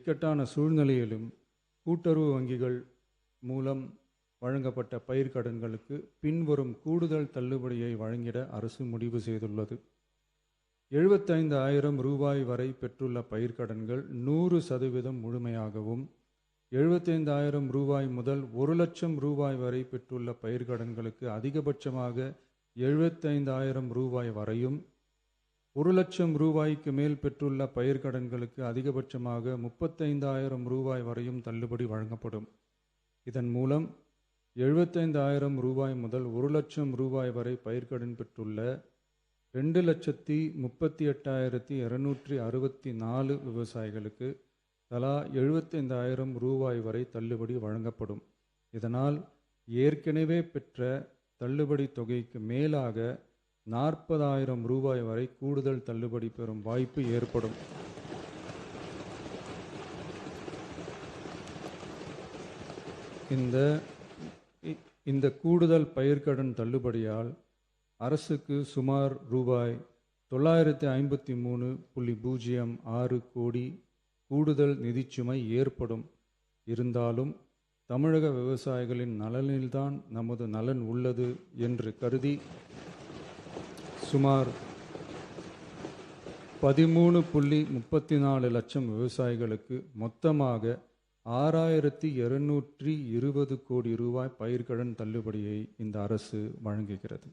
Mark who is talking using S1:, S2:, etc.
S1: இக்கட்டான சூழ்நிலையிலும் கூட்டுறவு வங்கிகள் மூலம் வழங்கப்பட்ட பயிர்க்கடன்களுக்கு பின்வரும் கூடுதல் தள்ளுபடியை வழங்கிட அரசு முடிவு செய்துள்ளது. 75,000 ரூபாய் வரை பெற்றுள்ள பயிர்க்கடன்கள் 100% முழுமையாகவும், 75,000 ரூபாய் முதல் 1,00,000 ரூபாய் வரை பெற்றுள்ள பயிர்க்கடன்களுக்கு அதிகபட்சமாக 75,000 ரூபாய் வரையும், 1,00,000 ரூபாய்க்கு மேல் பெற்றுள்ள பயிர்க்கடன்களுக்கு அதிகபட்சமாக 35,000 ரூபாய் வரையும் தள்ளுபடி வழங்கப்படும். இதன் மூலம் 75,000 ரூபாய் முதல் 1,00,000 ரூபாய் வரை பயிர்க்கடன் பெற்றுள்ள 2,38,264 விவசாயிகளுக்கு தலா 75,000 ரூபாய் வரை தள்ளுபடி வழங்கப்படும். இதனால் ஏற்கனவே பெற்ற தள்ளுபடி தொகைக்கு மேலாக 40,000 ரூபாய் வரை கூடுதல் தள்ளுபடி பெறும் வாய்ப்பு ஏற்படும். இந்த கூடுதல் பயிர்க்கடன் தள்ளுபடியால் அரசுக்கு சுமார் ரூபாய் 953.06 கோடி கூடுதல் நிதிச்சுமை ஏற்படும். இருந்தாலும் தமிழக விவசாயிகளின் நலனில்தான் நமது நலன் உள்ளது என்று கருதி சுமார் 13.34 லட்சம் விவசாயிகளுக்கு மொத்தமாக 6,220 கோடி ரூபாய் பயிர்க்கடன் தள்ளுபடியை இந்த அரசு வழங்குகிறது.